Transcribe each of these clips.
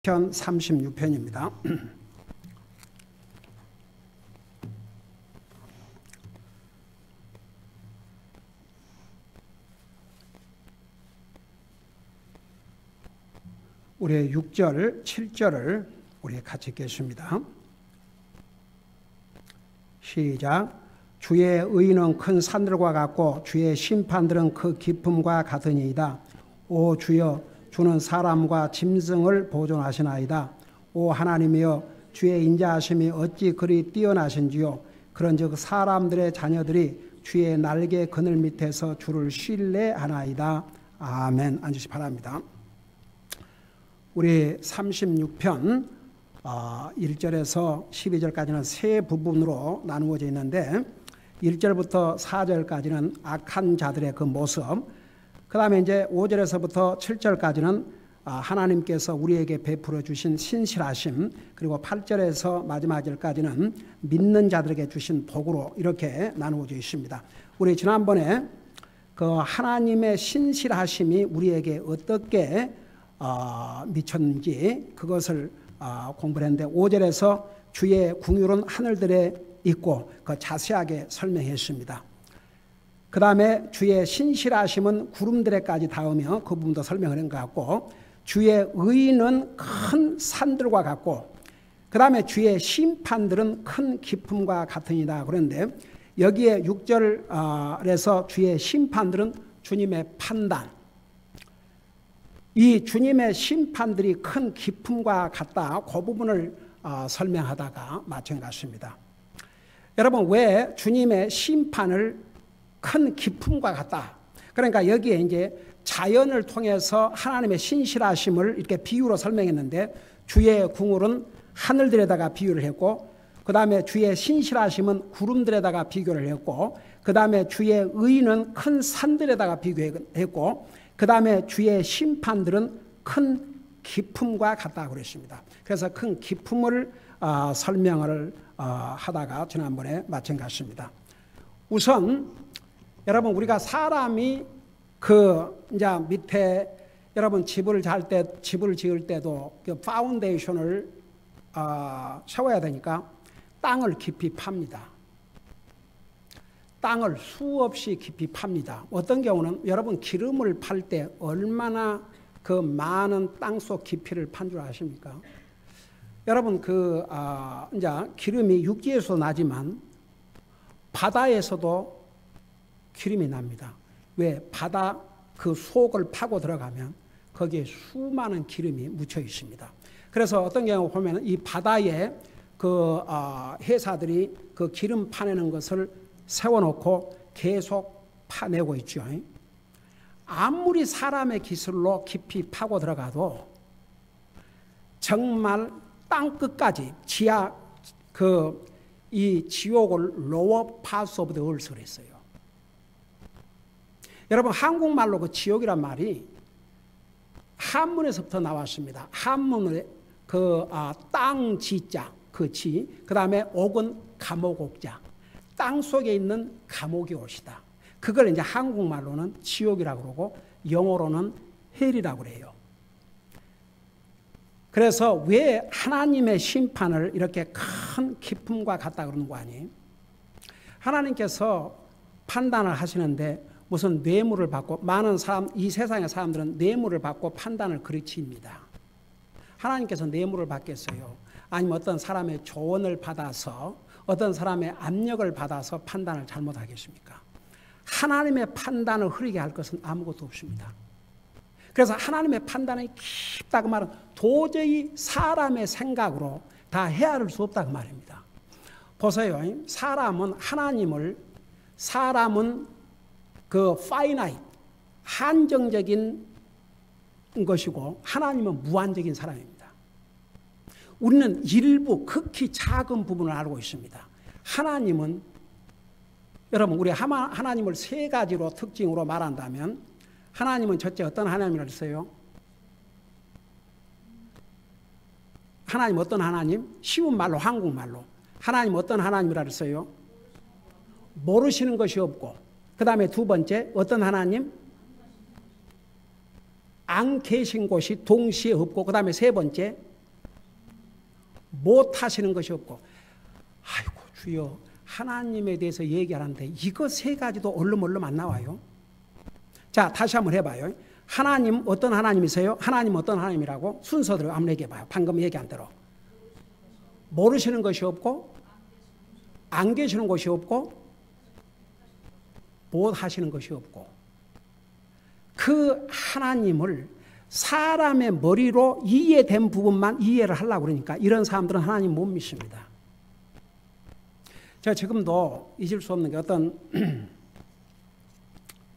36편입니다. 우리 6절, 7절을 우리 같이 읽겠습니다. 시작. 주의 의는 큰 산들과 같고 주의 심판들은 그 깊음과 같으니이다. 오 주여, 주는 사람과 짐승을 보존하시나이다. 오 하나님이여, 주의 인자하심이 어찌 그리 뛰어나신지요. 그런즉 사람들의 자녀들이 주의 날개 그늘 밑에서 주를 신뢰하나이다. 아멘. 앉으시 바랍니다. 우리 36편 1절에서 12절까지는 세 부분으로 나누어져 있는데 1절부터 4절까지는 악한 자들의 그 모습, 그 다음에 이제 5절에서부터 7절까지는 하나님께서 우리에게 베풀어 주신 신실하심, 그리고 8절에서 마지막 절까지는 믿는 자들에게 주신 복으로 이렇게 나누어져 있습니다. 우리 지난번에 그 하나님의 신실하심이 우리에게 어떻게 미쳤는지 그것을 공부를 했는데 5절에서 주의 궁율은 하늘들에 있고 그 자세하게 설명했습니다. 그 다음에 주의 신실하심은 구름들에까지 닿으며 그 부분도 설명을 한 것 같고, 주의 의는 큰 산들과 같고, 그 다음에 주의 심판들은 큰 깊음과 같으니라. 그런데 여기에 6절에서 주의 심판들은 주님의 판단, 이 주님의 심판들이 큰 깊음과 같다, 그 부분을 설명하다가 마친 것 같습니다. 여러분, 왜 주님의 심판을 큰 깊음과 같다? 그러니까 여기에 이제 자연을 통해서 하나님의 신실하심을 이렇게 비유로 설명했는데, 주의 궁율은 하늘들에다가 비유를 했고, 그 다음에 주의 신실하심은 구름들에다가 비교를 했고, 그 다음에 주의 의는 큰 산들에다가 비교했고, 그 다음에 주의 심판들은 큰 깊음과 같다고 그랬습니다. 그래서 큰 깊음을 설명을 하다가 지난번에 마친 것 같습니다. 우선 여러분, 우리가 사람이 이제 밑에 여러분 집을 지을 때도 그 파운데이션을 세워야 되니까 땅을 깊이 팝니다. 땅을 수없이 깊이 팝니다. 어떤 경우는 여러분 기름을 팔 때 얼마나 그 많은 땅속 깊이를 판 줄 아십니까? 여러분 이제 기름이 육지에서 나지만 바다에서도 기름이 납니다. 왜? 바다 그 속을 파고 들어가면 거기에 수많은 기름이 묻혀 있습니다. 그래서 어떤 경우 보면 이 바다에 그 회사들이 그 기름 파내는 것을 세워놓고 계속 파내고 있죠. 아무리 사람의 기술로 깊이 파고 들어가도 정말 땅 끝까지 지하 이 지옥을 lower parts of the earth를 했어요. 여러분, 한국말로 그 지옥이란 말이 한문에서부터 나왔습니다. 한문의 땅 지자, 그 지, 그 다음에 옥은 감옥 옥자, 땅 속에 있는 감옥이 옷이다. 그걸 이제 한국말로는 지옥이라고 그러고 영어로는 헬이라고 그래요. 그래서 왜 하나님의 심판을 이렇게 큰 깊음과 같다 그러는 거 아니에요? 하나님께서 판단을 하시는데 무슨 뇌물을 받고, 많은 사람, 이 세상의 사람들은 뇌물을 받고 판단을 그르칩니다. 하나님께서 뇌물을 받겠어요? 아니면 어떤 사람의 조언을 받아서, 어떤 사람의 압력을 받아서 판단을 잘못하겠습니까? 하나님의 판단을 흐리게 할 것은 아무것도 없습니다. 그래서 하나님의 판단이 깊다고 말은 도저히 사람의 생각으로 다 헤아릴 수 없다고 말입니다. 보세요. 사람은 그 finite, 한정적인 것이고 하나님은 무한적인 사람입니다. 우리는 일부 극히 작은 부분을 알고 있습니다. 하나님은, 여러분, 우리 하나님을 세 가지로 특징으로 말한다면, 하나님은 첫째 어떤 하나님이라고 했어요? 하나님 어떤 하나님? 쉬운 말로, 한국말로 하나님 어떤 하나님이라고 했어요? 모르시는 것이 없고, 그 다음에 두 번째 어떤 하나님? 안 계신 곳이 동시에 없고, 그 다음에 세 번째 못 하시는 것이 없고. 아이고 주여, 하나님에 대해서 얘기하는데 이거 세 가지도 얼른 안 나와요. 자, 다시 한번 해봐요. 하나님 어떤 하나님이세요? 하나님 어떤 하나님이라고? 순서대로 한번 얘기해봐요. 방금 얘기한 대로. 모르시는 것이 없고, 안 계시는 것이 없고, 못 하시는 것이 없고. 그 하나님을 사람의 머리로 이해된 부분만 이해를 하려고 그러니까 이런 사람들은 하나님 못 믿습니다. 제가 지금도 잊을 수 없는 게 어떤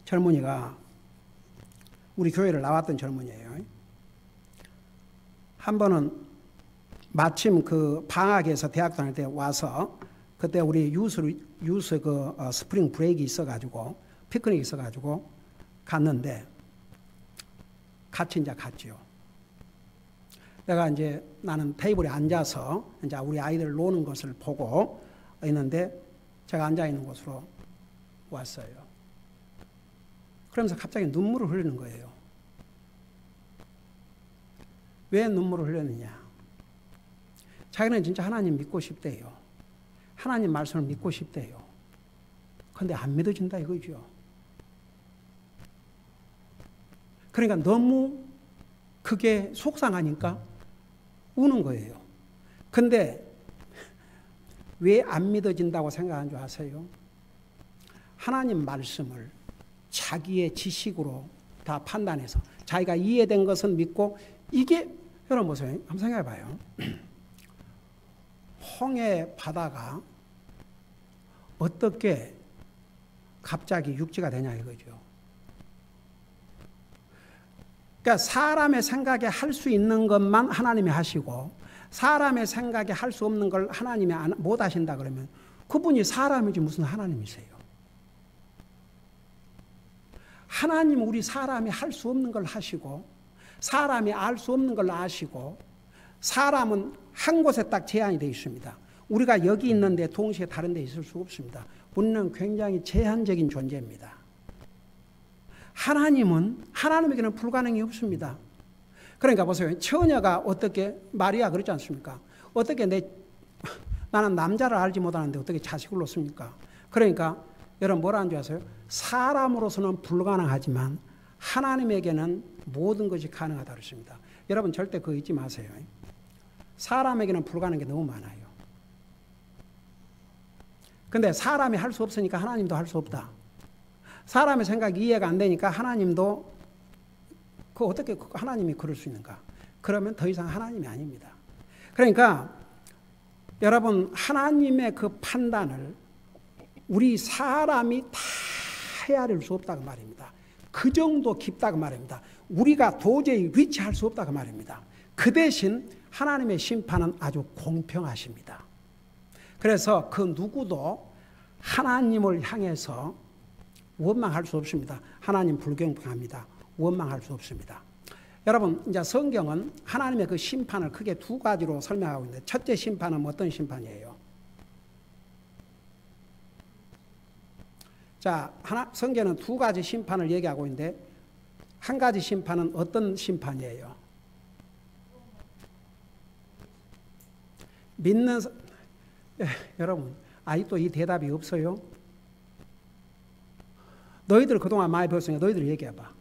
젊은이가 우리 교회를 나왔던 젊은이에요. 한 번은 마침 그 방학에서 대학 다닐 때 와서 그때 우리 유스 그 스프링 브레이크 있어가지고 피크닉 있어가지고 갔는데 같이 이제 갔지요. 내가 이제 나는 테이블에 앉아서 이제 우리 아이들 노는 것을 보고 있는데 제가 앉아 있는 곳으로 왔어요. 그러면서 갑자기 눈물을 흘리는 거예요. 왜 눈물을 흘렸느냐? 자기는 진짜 하나님 믿고 싶대요. 하나님 말씀을 믿고 싶대요. 그런데 안 믿어진다 이거죠. 그러니까 너무 그게 속상하니까 우는 거예요. 근데 왜 안 믿어진다고 생각한 줄 아세요? 하나님 말씀을 자기의 지식으로 다 판단해서 자기가 이해된 것은 믿고, 이게 여러분 보세요. 한번 생각해 봐요. 홍해 바다가 어떻게 갑자기 육지가 되냐 이거죠. 그러니까 사람의 생각에 할 수 있는 것만 하나님이 하시고 사람의 생각에 할 수 없는 걸 하나님이 못 하신다 그러면 그분이 사람이지 무슨 하나님이세요? 하나님 우리 사람이 할 수 없는 걸 하시고 사람이 알 수 없는 걸 아시고, 사람은 한 곳에 딱 제한이 되어 있습니다. 우리가 여기 있는데 동시에 다른 데 있을 수 없습니다. 우리는 굉장히 제한적인 존재입니다. 하나님에게는 불가능이 없습니다. 그러니까 보세요. 처녀가 어떻게, 마리아 그렇지 않습니까? 어떻게 나는 남자를 알지 못하는데 어떻게 자식을 놓습니까? 그러니까 여러분 뭐라는 줄 아세요? 사람으로서는 불가능하지만 하나님에게는 모든 것이 가능하다고 했습니다. 여러분 절대 그거 잊지 마세요. 사람에게는 불가능한 게 너무 많아요. 근데 사람이 할 수 없으니까 하나님도 할 수 없다. 사람의 생각이 이해가 안 되니까 하나님도 어떻게 하나님이 그럴 수 있는가? 그러면 더 이상 하나님이 아닙니다. 그러니까 여러분 하나님의 그 판단을 우리 사람이 다 헤아릴 수 없다고 말입니다. 그 정도 깊다고 말입니다. 우리가 도저히 위치할 수 없다고 말입니다. 그 대신 하나님의 심판은 아주 공평하십니다. 그래서 그 누구도 하나님을 향해서 원망할 수 없습니다. 하나님 불공평합니다. 원망할 수 없습니다. 여러분 이제 성경은 하나님의 그 심판을 크게 두 가지로 설명하고 있는데, 첫째 심판은 어떤 심판이에요? 자, 성경은 두 가지 심판을 얘기하고 있는데 한 가지 심판은 어떤 심판이에요? 여러분 아직도 이 대답이 없어요? 너희들 그동안 많이 배웠으니까 너희들 얘기해봐.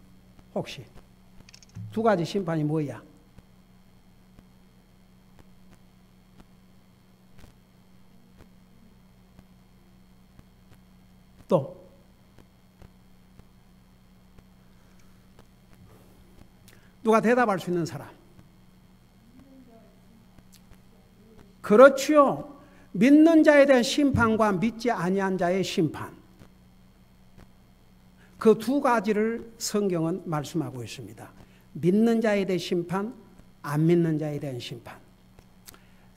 혹시 두 가지 심판이 뭐야? 또 누가 대답할 수 있는 사람? 그렇지요. 믿는 자에 대한 심판과 믿지 아니한 자의 심판. 그 두 가지를 성경은 말씀하고 있습니다. 믿는 자에 대한 심판, 안 믿는 자에 대한 심판.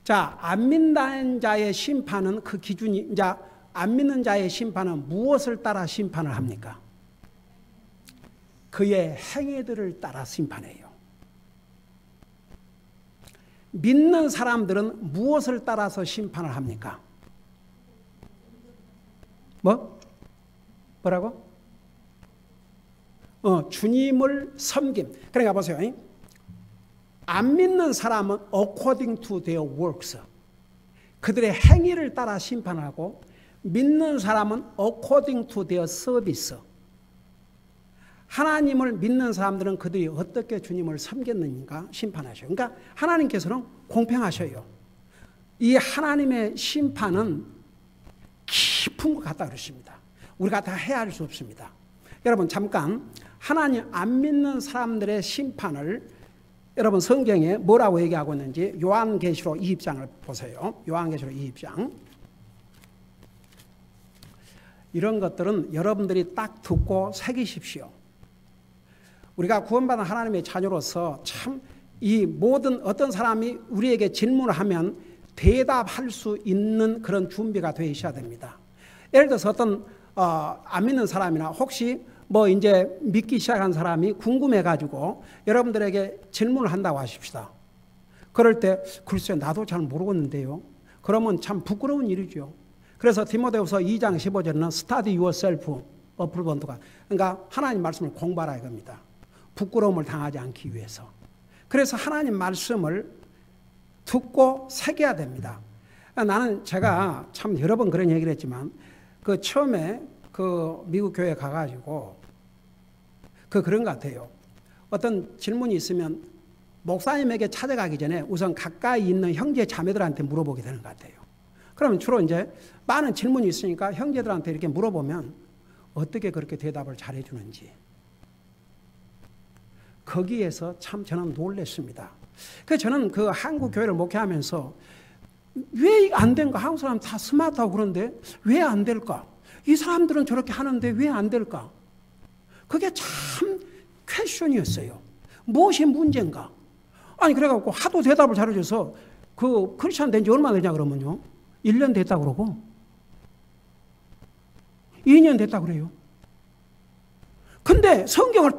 자, 안 믿는 자의 심판은 그 기준이, 자, 안 믿는 자의 심판은 무엇을 따라 심판을 합니까? 그의 행위들을 따라 심판해요. 믿는 사람들은 무엇을 따라서 심판을 합니까? 뭐라고? 주님을 섬김. 그러니까 보세요. 안 믿는 사람은 according to their works. 그들의 행위를 따라 심판하고 믿는 사람은 according to their service. 하나님을 믿는 사람들은 그들이 어떻게 주님을 섬겼는가 심판하셔요. 그러니까 하나님께서는 공평하셔요. 이 하나님의 심판은 깊은 것 같다 그러십니다. 우리가 다 헤아릴 수 없습니다. 여러분 잠깐 하나님 안 믿는 사람들의 심판을 여러분 성경에 뭐라고 얘기하고 있는지 요한계시록 20장을 보세요. 요한계시록 20장. 이런 것들은 여러분들이 딱 듣고 새기십시오. 우리가 구원받은 하나님의 자녀로서 참 이 모든 어떤 사람이 우리에게 질문을 하면 대답할 수 있는 그런 준비가 되어 있어야 됩니다. 예를 들어서 어떤 안 믿는 사람이나 혹시 뭐 이제 믿기 시작한 사람이 궁금해가지고 여러분들에게 질문을 한다고 하십시다. 그럴 때 글쎄 나도 잘 모르겠는데요. 그러면 참 부끄러운 일이죠. 그래서 디모데후서 2장 15절에는 study yourself approved가 그러니까 하나님 말씀을 공부하라 이겁니다. 부끄러움을 당하지 않기 위해서. 그래서 하나님 말씀을 듣고 새겨야 됩니다. 나는 제가 참 여러 번 그런 얘기를 했지만 그 처음에 그 미국 교회 가가지고 그런 것 같아요. 어떤 질문이 있으면 목사님에게 찾아가기 전에 우선 가까이 있는 형제 자매들한테 물어보게 되는 것 같아요. 그러면 주로 이제 많은 질문이 있으니까 형제들한테 이렇게 물어보면 어떻게 그렇게 대답을 잘해주는지 거기에서 참 저는 놀랐습니다. 그래서 저는 그 한국 교회를 목회하면서 왜 안 된가? 한국 사람 다 스마트하고 그런데 왜 안 될까? 이 사람들은 저렇게 하는데 왜 안 될까? 그게 참 퀘스천이었어요. 무엇이 문제인가? 아니 그래갖고 하도 대답을 잘해줘서 그 크리스찬 된 지 얼마나 되냐 그러면요 1년 됐다 그러고 2년 됐다 그래요. 근데 성경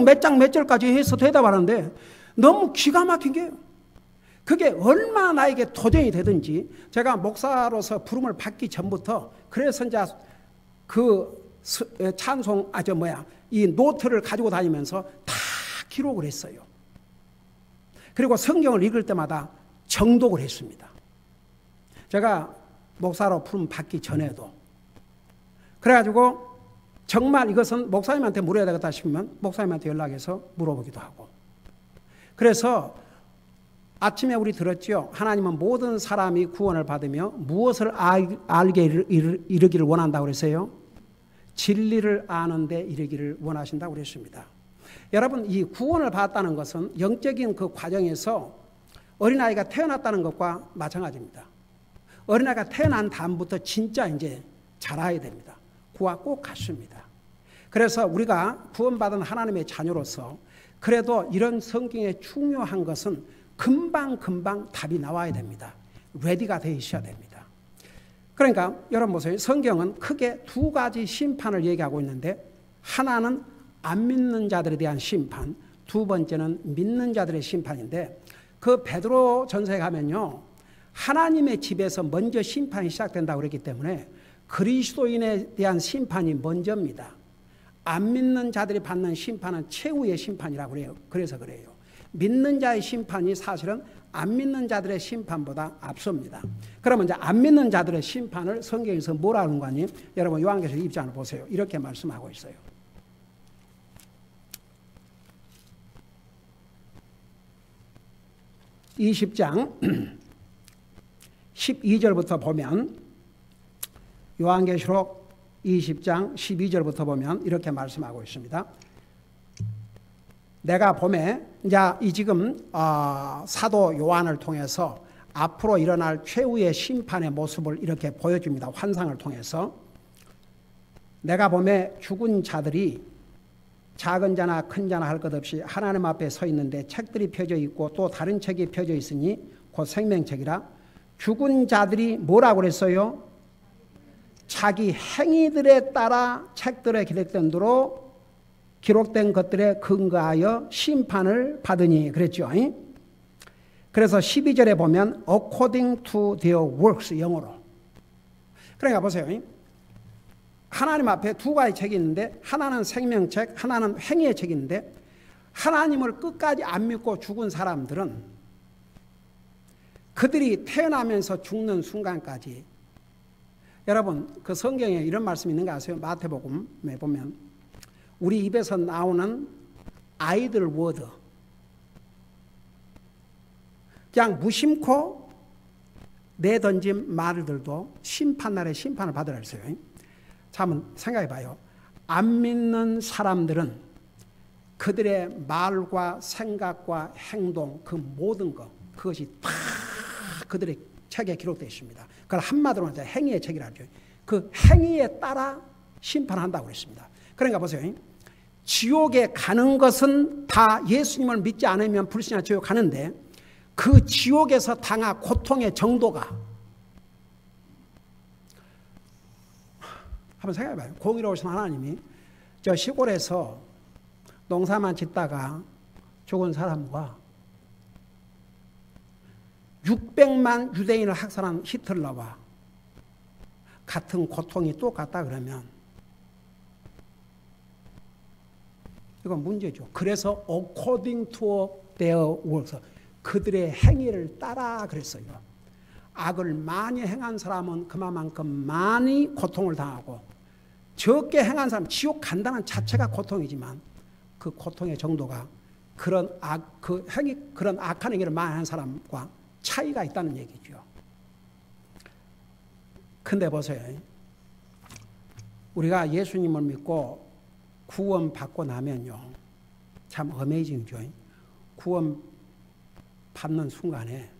몇 장 몇 절까지 해서 대답하는데 너무 기가 막힌 게요. 그게 얼마나 나에게 도전이 되든지 제가 목사로서 부름을 받기 전부터 그래서 이제 그 찬송 이 노트를 가지고 다니면서 다 기록을 했어요. 그리고 성경을 읽을 때마다 정독을 했습니다. 제가 목사로 부름 받기 전에도 그래가지고 정말 이것은 목사님한테 물어야 되겠다 싶으면 목사님한테 연락해서 물어보기도 하고 그래서 아침에 우리 들었죠. 하나님은 모든 사람이 구원을 받으며 무엇을 알게 이르기를 원한다고 그랬어요? 진리를 아는 데 이르기를 원하신다고 그랬습니다. 여러분 이 구원을 받았다는 것은 영적인 그 과정에서 어린아이가 태어났다는 것과 마찬가지입니다. 어린아이가 태어난 다음부터 진짜 이제 자라야 됩니다. 그와 꼭 같습니다. 그래서 우리가 구원받은 하나님의 자녀로서 그래도 이런 성경에 중요한 것은 금방 답이 나와야 됩니다. 레디가 되어 있어야 됩니다. 그러니까 여러분 보세요. 성경은 크게 두 가지 심판을 얘기하고 있는데 하나는 안 믿는 자들에 대한 심판, 두 번째는 믿는 자들의 심판인데 그 베드로 전서에 가면요. 하나님의 집에서 먼저 심판이 시작된다고 그랬기 때문에 그리스도인에 대한 심판이 먼저입니다. 안 믿는 자들이 받는 심판은 최후의 심판이라고 그래요. 그래서 그래요. 믿는 자의 심판이 사실은 안 믿는 자들의 심판보다 앞섭니다. 그러면 이제 안 믿는 자들의 심판을 성경에서 뭐라는 거니? 여러분 요한계시록 20장을 보세요. 이렇게 말씀하고 있어요. 이 20장 12절부터 보면 요한계시록 20장 12절부터 보면 이렇게 말씀하고 있습니다. 내가 봄에 이제 이 지금 사도 요한을 통해서 앞으로 일어날 최후의 심판의 모습을 이렇게 보여줍니다. 환상을 통해서 내가 봄에 죽은 자들이 작은 자나 큰 자나 할 것 없이 하나님 앞에 서 있는데 책들이 펴져 있고 또 다른 책이 펴져 있으니 곧 생명책이라. 죽은 자들이 뭐라고 그랬어요? 자기 행위들에 따라 책들에 기록된 것들에 근거하여 심판을 받으니 그랬죠. 그래서 12절에 보면 according to their works 영어로. 그러니까 보세요. 하나님 앞에 두 가지 책이 있는데 하나는 생명책, 하나는 행위의 책이 있는데 하나님을 끝까지 안 믿고 죽은 사람들은 그들이 태어나면서 죽는 순간까지. 여러분, 그 성경에 이런 말씀이 있는 거 아세요? 마태복음에 보면 우리 입에서 나오는 아이들 워드, 그냥 무심코 내던진 말들도 심판날에 심판을 받으라 했어요. 자, 한번 생각해 봐요. 안 믿는 사람들은 그들의 말과 생각과 행동, 그 모든 것, 그것이 다 그들의 책에 기록되어 있습니다. 그걸 한마디로 말해서 행위의 책이라죠. 그 행위에 따라 심판한다고 그랬습니다. 그러니까 보세요. 지옥에 가는 것은 다 예수님을 믿지 않으면 불신한 지옥 가는데, 그 지옥에서 당한 고통의 정도가, 한번 생각해 봐요. 공의로우신 하나님이 저 시골에서 농사만 짓다가 죽은 사람과 600만 유대인을 학살한 히틀러와 같은 고통이 똑같다 그러면 이건 문제죠. 그래서 according to their works, 그들의 행위를 따라 그랬어요. 악을 많이 행한 사람은 그만큼 많이 고통을 당하고, 적게 행한 사람, 지옥 간다는 자체가 고통이지만 그 고통의 정도가 그런 그런 악한 행위를 많이 한 사람과 차이가 있다는 얘기죠. 근데 보세요. 우리가 예수님을 믿고 구원 받고 나면요, 참 어메이징이죠. 구원 받는 순간에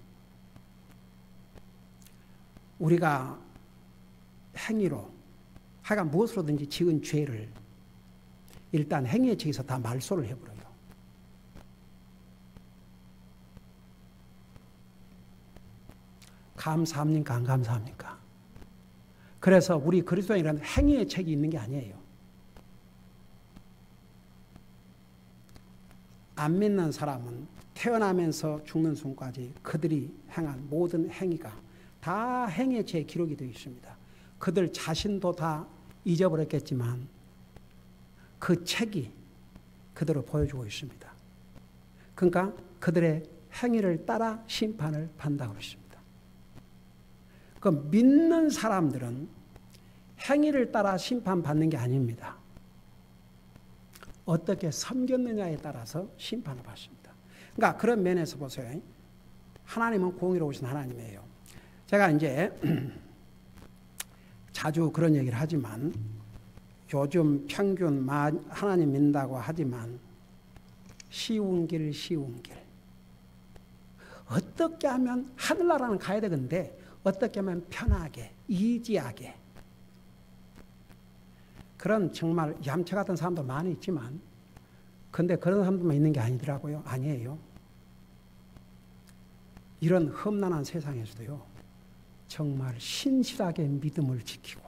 우리가 행위로, 하여간 무엇으로든지 지은 죄를 일단 행위의 책에서 다 말소를 해버려요. 감사합니까? 안 감사합니까? 그래서 우리 그리스도인이라는 행위의 책이 있는 게 아니에요. 안 믿는 사람은 태어나면서 죽는 순간까지 그들이 행한 모든 행위가 다 행위의 책에 기록이 되어 있습니다. 그들 자신도 다 잊어버렸겠지만 그 책이 그대로 보여주고 있습니다. 그러니까 그들의 행위를 따라 심판을 받는다고 그랬습니다. 그 믿는 사람들은 행위를 따라 심판받는 게 아닙니다. 어떻게 섬겼느냐에 따라서 심판을 받습니다. 그러니까 그런 면에서 보세요. 하나님은 공의로우신 하나님이에요. 제가 이제 자주 그런 얘기를 하지만, 요즘 평균 하나님 믿는다고 하지만 쉬운 길. 어떻게 하면 하늘나라는 가야 되는데 어떻게 하면 편하게, 이지하게. 그런 정말 얌체 같은 사람도 많이 있지만, 근데 그런 사람들만 있는 게 아니더라고요. 아니에요. 이런 험난한 세상에서도요, 정말 신실하게 믿음을 지키고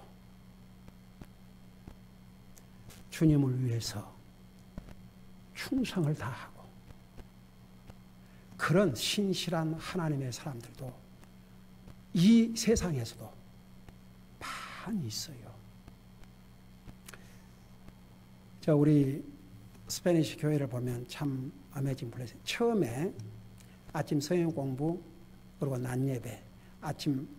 주님을 위해서 충성을 다하고, 그런 신실한 하나님의 사람들도 이 세상에서도 많이 있어요. 우리 스페니시 교회를 보면 참 어메이징 플레이스. 처음에 아침 성경 공부, 그리고 낮 예배, 아침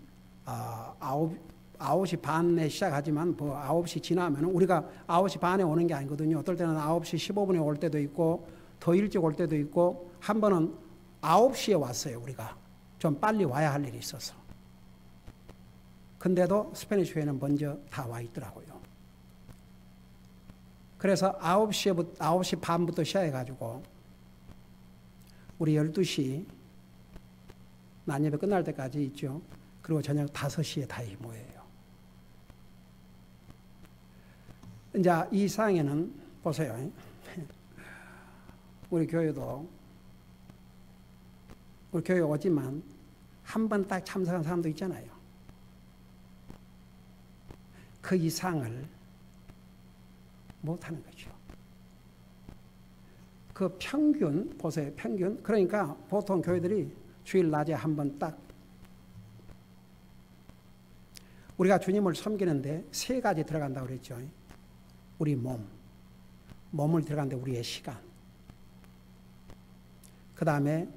9시 반에 시작하지만 9시 지나면 우리가 9시 반에 오는 게 아니거든요. 어떨 때는 9시 15분에 올 때도 있고 더 일찍 올 때도 있고, 한 번은 9시에 왔어요. 우리가 좀 빨리 와야 할 일이 있어서. 근데도 스페니시 교회는 먼저 다 와 있더라고요. 그래서 9시 반부터 시작해가지고 우리 12시 낮예배 끝날 때까지 있죠. 그리고 저녁 5시에 다 모여요. 이제 이 상에는 보세요. 우리 교회 오지만 한 번 딱 참석한 사람도 있잖아요. 그 이상을 못하는 거죠. 그 평균 보세요. 평균. 그러니까 보통 교회들이 주일 낮에 한 번 딱, 우리가 주님을 섬기는데 3가지 들어간다고 그랬죠. 우리 몸을 들어간데 우리의 시간, 그 다음에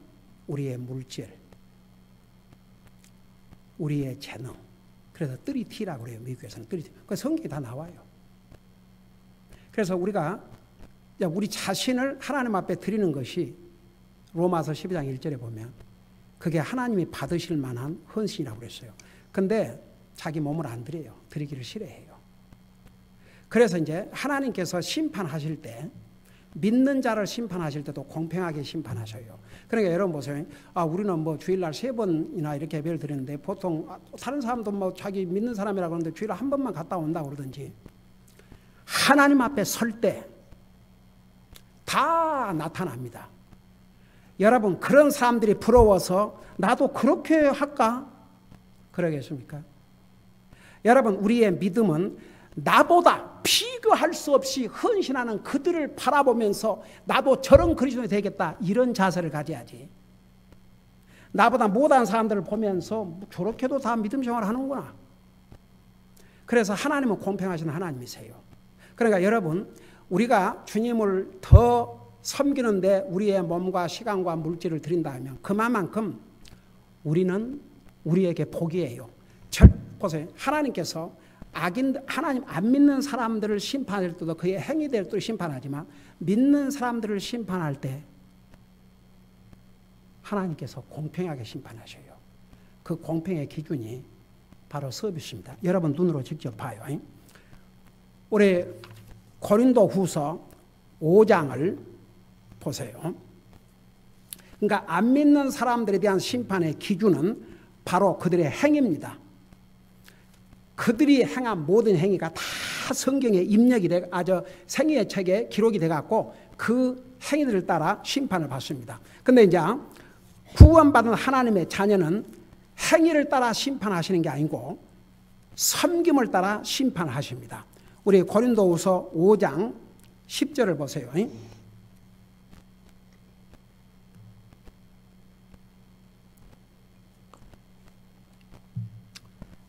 우리의 물질, 우리의 재능. 그래서 3T라고 그래요. 미국에서는 3T. 그 성경이 다 나와요. 그래서 우리가 우리 자신을 하나님 앞에 드리는 것이 로마서 12장 1절에 보면 그게 하나님이 받으실 만한 헌신이라고 그랬어요. 근데 자기 몸을 안 드려요. 드리기를 싫어해요. 그래서 이제 하나님께서 심판하실 때 믿는 자를 심판하실 때도 공평하게 심판하셔요. 그러니까 여러분 보세요. 우리는 뭐 주일날 3번이나 이렇게 예배를 드리는데 보통 다른 사람도 뭐 자기 믿는 사람이라고 하는데 주일날 한 번만 갔다 온다고 그러든지 하나님 앞에 설 때 다 나타납니다. 여러분 그런 사람들이 부러워서 나도 그렇게 할까? 그러겠습니까? 여러분 우리의 믿음은 나보다 비교할 수 없이 헌신하는 그들을 바라보면서 나도 저런 그리스도인이 되겠다 이런 자세를 가져야지. 나보다 못한 사람들을 보면서 저렇게도 다 믿음 생활을 하는구나. 그래서 하나님은 공평하신 하나님이세요. 그러니까 여러분 우리가 주님을 더 섬기는데 우리의 몸과 시간과 물질을 드린다면 그만큼 우리는 우리에게 복이에요. 보세요. 하나님께서 하나님 안 믿는 사람들을 심판할 때도 그의 행위대로 심판하지만 믿는 사람들을 심판할 때 하나님께서 공평하게 심판하셔요. 그 공평의 기준이 바로 서비스입니다. 여러분 눈으로 직접 봐요. 우리 고린도 후서 5장을 보세요. 그러니까 안 믿는 사람들에 대한 심판의 기준은 바로 그들의 행위입니다. 그들이 행한 모든 행위가 다 성경에 입력이 돼, 생애의 책에 기록이 돼갖고 그 행위들을 따라 심판을 받습니다. 근데 이제 구원받은 하나님의 자녀는 행위를 따라 심판하시는 게 아니고 섬김을 따라 심판하십니다. 우리 고린도후서 5장 10절을 보세요.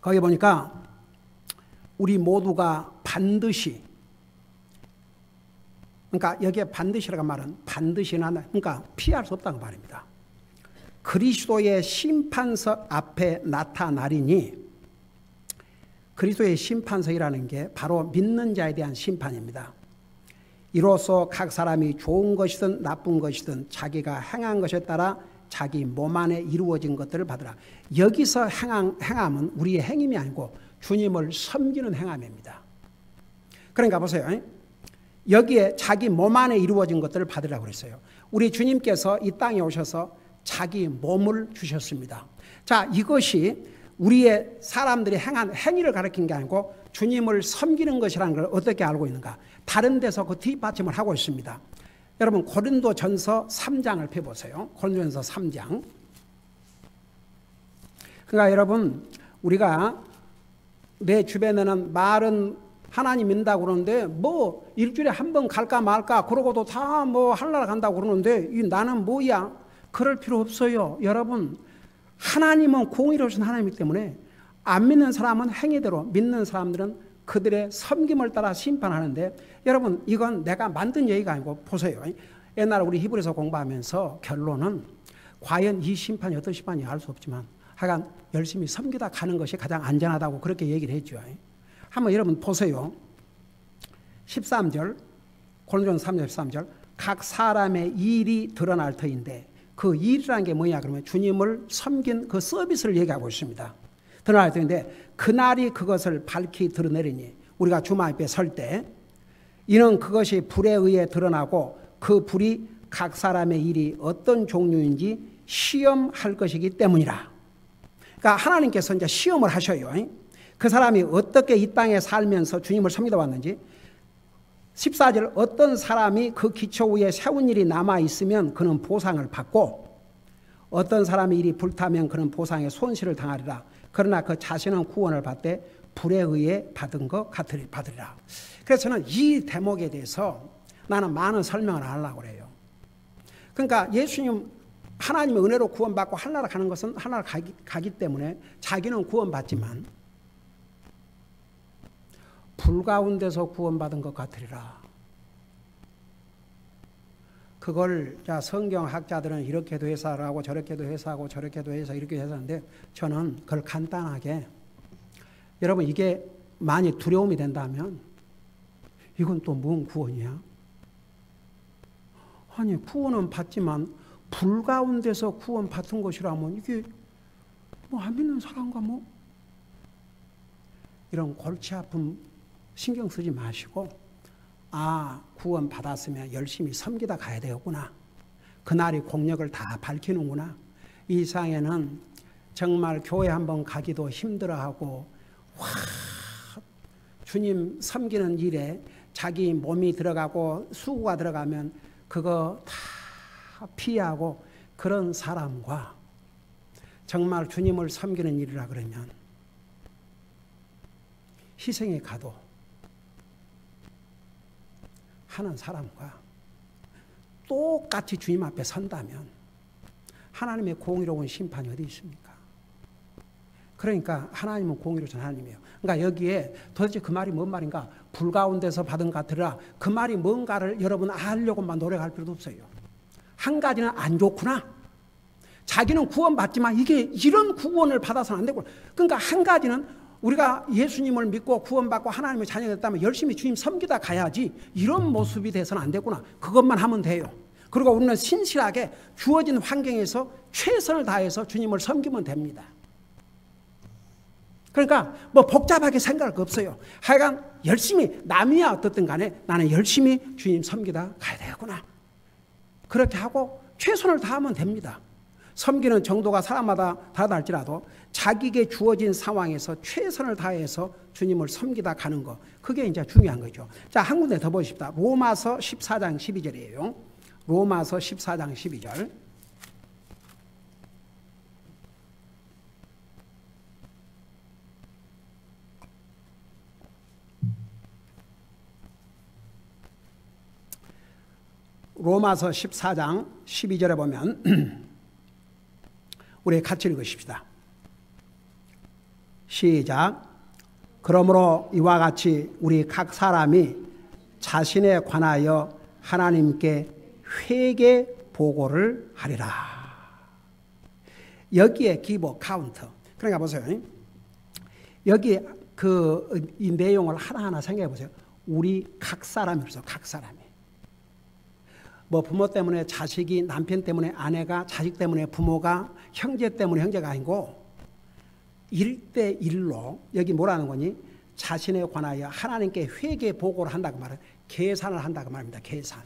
거기 보니까 우리 모두가 반드시, 그러니까 여기에 반드시라는 말은 반드시나, 그러니까 피할 수 없다는 말입니다. 그리스도의 심판석 앞에 나타나리니, 그리스도의 심판석이라는 게 바로 믿는 자에 대한 심판입니다. 이로써 각 사람이 좋은 것이든 나쁜 것이든 자기가 행한 것에 따라 자기 몸 안에 이루어진 것들을 받으라. 여기서 행함은 우리의 행함이 아니고 주님을 섬기는 행함입니다. 그러니까 보세요. 여기에 자기 몸 안에 이루어진 것들을 받으라고 그랬어요. 우리 주님께서 이 땅에 오셔서 자기 몸을 주셨습니다. 자, 이것이 우리의 사람들이 행한 행위를 가리킨 게 아니고 주님을 섬기는 것이라는 걸 어떻게 알고 있는가? 다른 데서 그 뒷받침을 하고 있습니다. 여러분 고린도전서 3장을 펴보세요. 고린도전서 3장. 그러니까 여러분 우리가 내 주변에는 말은 하나님 믿는다고 그러는데 뭐 일주일에 한 번 갈까 말까 그러고도 다 뭐 하늘나라 간다고 그러는데 나는 뭐야? 그럴 필요 없어요. 여러분 하나님은 공의로우신 하나님이기 때문에 안 믿는 사람은 행위대로, 믿는 사람들은 그들의 섬김을 따라 심판하는데, 여러분 이건 내가 만든 얘기가 아니고 보세요. 옛날에 우리 히브리서 공부하면서 결론은 과연 이 심판이 어떤 심판인지 알 수 없지만 하여간 열심히 섬기다 가는 것이 가장 안전하다고 그렇게 얘기를 했죠. 한번 여러분 보세요. 13절, 고린도전서 3장 13절, 각 사람의 일이 드러날 터인데, 그 일이라는 게 뭐냐 그러면 주님을 섬긴 그 서비스를 얘기하고 있습니다. 드러날 터인데 그날이 그것을 밝히 드러내리니, 우리가 주님 앞에 설 때 이는 그것이 불에 의해 드러나고 그 불이 각 사람의 일이 어떤 종류인지 시험할 것이기 때문이라. 그러니까 하나님께서 이제 시험을 하셔요. 그 사람이 어떻게 이 땅에 살면서 주님을 섬기다 왔는지. 14절, 어떤 사람이 그 기초 위에 세운 일이 남아있으면 그는 보상을 받고 어떤 사람의 일이 불타면 그는 보상의 손실을 당하리라. 그러나 그 자신은 구원을 받되 불에 의해 받은 것 받으리라. 그래서 저는 이 대목에 대해서 나는 많은 설명을 안 하려고 그래요. 그러니까 예수님 하나님의 은혜로 구원받고 하늘나라 가는 것은 하늘나라 가기 때문에 자기는 구원받지만 불 가운데서 구원받은 것 같으리라. 그걸 성경학자들은 이렇게도 해석하고 저렇게도 해석하고 저렇게도 해서 이렇게 해석하는데 저는 그걸 간단하게 여러분 이게 많이 두려움이 된다면 이건 또 뭔 구원이야? 아니 구원은 받지만 불 가운데서 구원 받은 것이라면 이게 뭐 안 믿는 사람과 뭐 이런 골치 아픔 신경 쓰지 마시고 구원 받았으면 열심히 섬기다 가야 되겠구나. 그날이 공력을 다 밝히는구나. 이 세상에는 정말 교회 한번 가기도 힘들어하고 주님 섬기는 일에 자기 몸이 들어가고 수고가 들어가면 그거 다 피하고 그런 사람과 정말 주님을 섬기는 일이라 그러면 희생에 가도 하는 사람과 똑같이 주님 앞에 선다면 하나님의 공의로운 심판이 어디 있습니까? 그러니까 하나님은 공의로우신 하나님이에요. 그러니까 여기에 도대체 그 말이 뭔 말인가? 불 가운데서 받은 것 같으라. 그 말이 뭔가를 여러분 알려고만 노력할 필요도 없어요. 한 가지는 안 좋구나. 자기는 구원받지만 이게 이런 구원을 받아서는 안 되구나. 그러니까 한 가지는 우리가 예수님을 믿고 구원받고 하나님의 자녀가 됐다면 열심히 주님 섬기다 가야지 이런 모습이 돼서는 안 되구나. 그것만 하면 돼요. 그리고 우리는 신실하게 주어진 환경에서 최선을 다해서 주님을 섬기면 됩니다. 그러니까 뭐 복잡하게 생각할 거 없어요. 하여간 열심히 남이야 어떻든 간에 나는 열심히 주님 섬기다 가야 되겠구나. 그렇게 하고 최선을 다하면 됩니다. 섬기는 정도가 사람마다 다르다 할지라도 자기에게 주어진 상황에서 최선을 다해서 주님을 섬기다 가는 거 그게 이제 중요한 거죠. 자, 한 군데 더 보십시다. 로마서 14장 12절이에요. 로마서 14장 12절. 로마서 14장 12절에 보면 우리 같이 읽으십시다. 시작. 그러므로 이와 같이 우리 각 사람이 자신에 관하여 하나님께 회개 보고를 하리라. 여기에 기보 카운터. 그러니까 보세요. 여기 이 내용을 하나하나 생각해 보세요. 우리 각 사람이라서 각 사람이. 뭐 부모 때문에 자식이, 남편 때문에 아내가, 자식 때문에 부모가, 형제 때문에 형제가 아니고 1대1로 여기 뭐라는 거니? 자신에 관하여 하나님께 회개 보고를 한다고 말해요. 계산을 한다고 말입니다. 계산.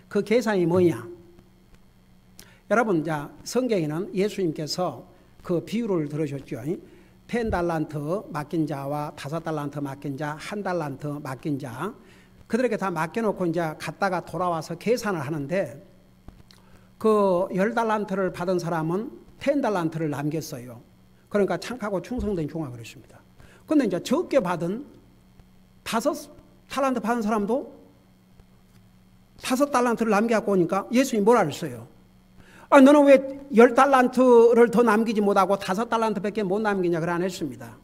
그 계산이 뭐냐? 여러분, 성경에는 예수님께서 그 비유를 들으셨죠. 10달란트 맡긴 자와 5달란트 맡긴 자, 1달란트 맡긴 자, 그들에게 다 맡겨놓고 이제 갔다가 돌아와서 계산을 하는데 그 10달란트를 받은 사람은 10달란트를 남겼어요. 그러니까 착하고 충성된 종아 그랬습니다. 근데 이제 적게 받은 5달란트 받은 사람도 5달란트를 남겨갖고 오니까 예수님이 뭐라 그랬어요? 너는 왜 10달란트를 더 남기지 못하고 5달란트밖에 못 남기냐 그래 안 했습니다.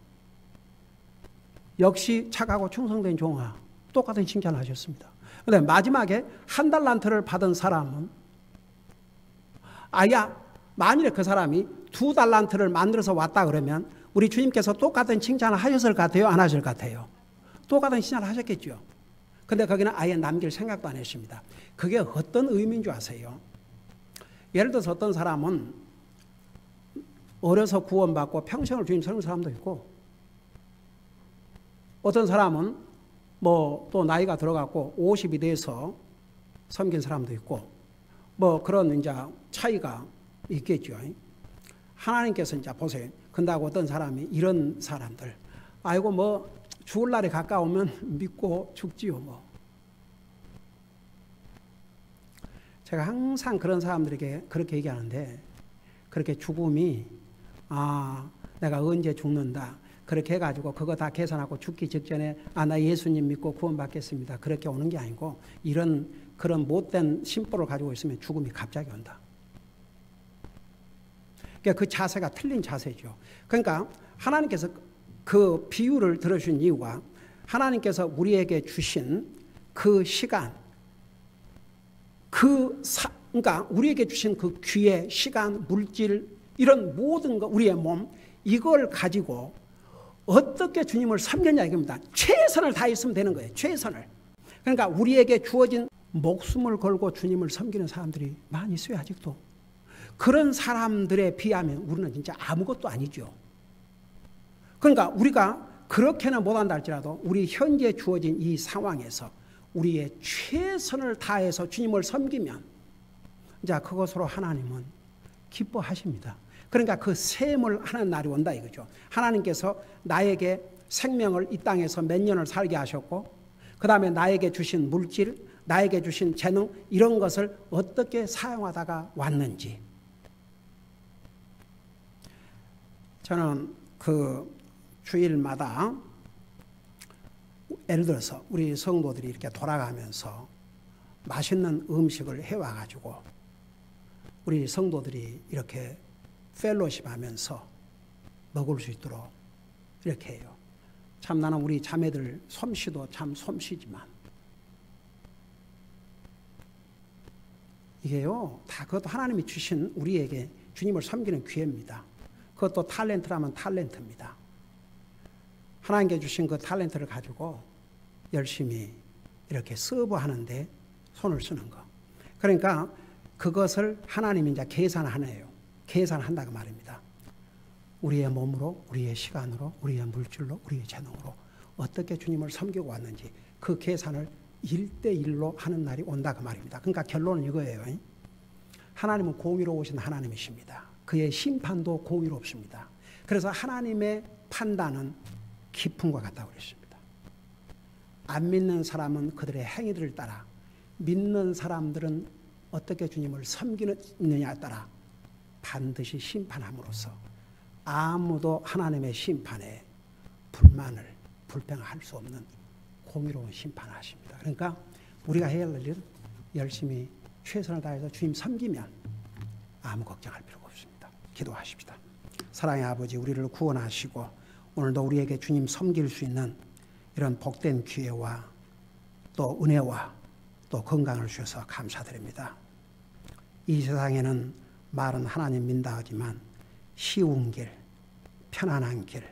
역시 착하고 충성된 종아. 똑같은 칭찬을 하셨습니다. 그런데 마지막에 1달란트를 받은 사람은 만일에 그 사람이 2달란트를 만들어서 왔다 그러면 우리 주님께서 똑같은 칭찬을 하셨을 것 같아요? 안 하실 것 같아요? 똑같은 칭찬을 하셨겠죠. 근데 거기는 아예 남길 생각도 안 했습니다. 그게 어떤 의미인 줄 아세요? 예를 들어서 어떤 사람은 어려서 구원받고 평생을 주님 섬긴 사람도 있고 어떤 사람은 또 나이가 들어갔고 50이 돼서 섬긴 사람도 있고 그런 이제 차이가 있겠죠. 하나님께서 이제 보세요. 근다고 어떤 사람이 이런 사람들 죽을 날이 가까우면 믿고 죽지요 제가 항상 그런 사람들에게 그렇게 얘기하는데 그렇게 죽음이 내가 언제 죽는다 그렇게 해가지고 그거 다 계산하고 죽기 직전에 나 예수님 믿고 구원받겠습니다. 그렇게 오는 게 아니고 그런 못된 심보를 가지고 있으면 죽음이 갑자기 온다. 그러니까 그 자세가 틀린 자세죠. 그러니까 하나님께서 그 비유를 들으신 이유가 하나님께서 우리에게 주신 그 시간, 그러니까 우리에게 주신 그 기회, 시간, 물질 이런 모든 것, 우리의 몸 이걸 가지고 어떻게 주님을 섬겼냐 이겁니다. 최선을 다했으면 되는 거예요. 최선을. 그러니까 우리에게 주어진 목숨을 걸고 주님을 섬기는 사람들이 많이 있어요. 아직도. 그런 사람들에 비하면 우리는 진짜 아무것도 아니죠. 그러니까 우리가 그렇게는 못한다 할지라도 우리 현재 주어진 이 상황에서 우리의 최선을 다해서 주님을 섬기면 자 그것으로 하나님은 기뻐하십니다. 그러니까 그 셈을 하는 날이 온다 이거죠. 하나님께서 나에게 생명을 이 땅에서 몇 년을 살게 하셨고 그 다음에 나에게 주신 물질, 나에게 주신 재능 이런 것을 어떻게 사용하다가 왔는지. 저는 그 주일마다 예를 들어서 우리 성도들이 이렇게 돌아가면서 맛있는 음식을 해와가지고 우리 성도들이 이렇게 펠로십 하면서 먹을 수 있도록 이렇게 해요. 참 나는 우리 자매들 솜씨도 참 솜씨지만 이게요 다 그것도 하나님이 주신 우리에게 주님을 섬기는 기회입니다. 그것도 탤런트라면 탤런트입니다. 하나님께 주신 그 탤런트를 가지고 열심히 이렇게 서브하는데 손을 쓰는 거. 그러니까 그것을 하나님이 이제 계산하네요. 계산한다고 말입니다. 우리의 몸으로, 우리의 시간으로, 우리의 물질로, 우리의 재능으로 어떻게 주님을 섬기고 왔는지 그 계산을 1대1로 하는 날이 온다고 말입니다. 그러니까 결론은 이거예요. 하나님은 공의로우신 하나님이십니다. 그의 심판도 공의롭습니다. 그래서 하나님의 판단은 기쁨과 같다고 그랬습니다. 안 믿는 사람은 그들의 행위들을 따라, 믿는 사람들은 어떻게 주님을 섬기느냐에 따라 반드시 심판함으로써 아무도 하나님의 심판에 불평할 수 없는 공의로운 심판을 하십니다. 그러니까 우리가 해야 할 일은 열심히 최선을 다해서 주님 섬기면 아무 걱정할 필요가 없습니다. 기도하십시다. 사랑의 아버지, 우리를 구원하시고 오늘도 우리에게 주님 섬길 수 있는 이런 복된 기회와 또 은혜와 또 건강을 주셔서 감사드립니다. 이 세상에는 말은 하나님 믿는다 하지만 쉬운 길, 편안한 길,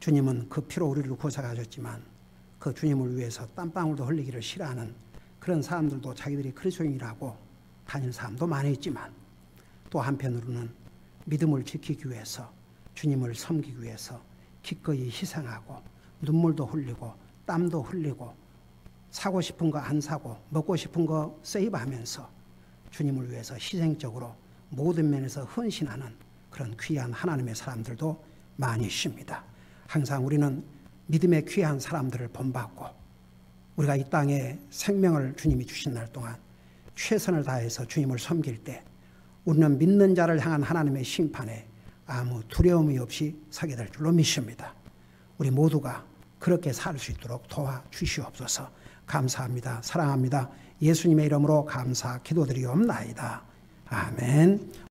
주님은 그 피로 우리를 구속하셨지만 그 주님을 위해서 땀방울도 흘리기를 싫어하는 그런 사람들도 자기들이 그리스도인이라고 다니는 사람도 많이 있지만 또 한편으로는 믿음을 지키기 위해서 주님을 섬기기 위해서 기꺼이 희생하고 눈물도 흘리고 땀도 흘리고 사고 싶은 거 안 사고 먹고 싶은 거 세이브하면서 주님을 위해서 희생적으로 모든 면에서 헌신하는 그런 귀한 하나님의 사람들도 많이 있습니다. 항상 우리는 믿음의 귀한 사람들을 본받고 우리가 이 땅에 생명을 주님이 주신 날 동안 최선을 다해서 주님을 섬길 때 우리는 믿는 자를 향한 하나님의 심판에 아무 두려움이 없이 서게 될 줄로 믿습니다. 우리 모두가 그렇게 살 수 있도록 도와주시옵소서. 감사합니다. 사랑합니다. 예수님의 이름으로 감사 기도드리옵나이다. 아멘.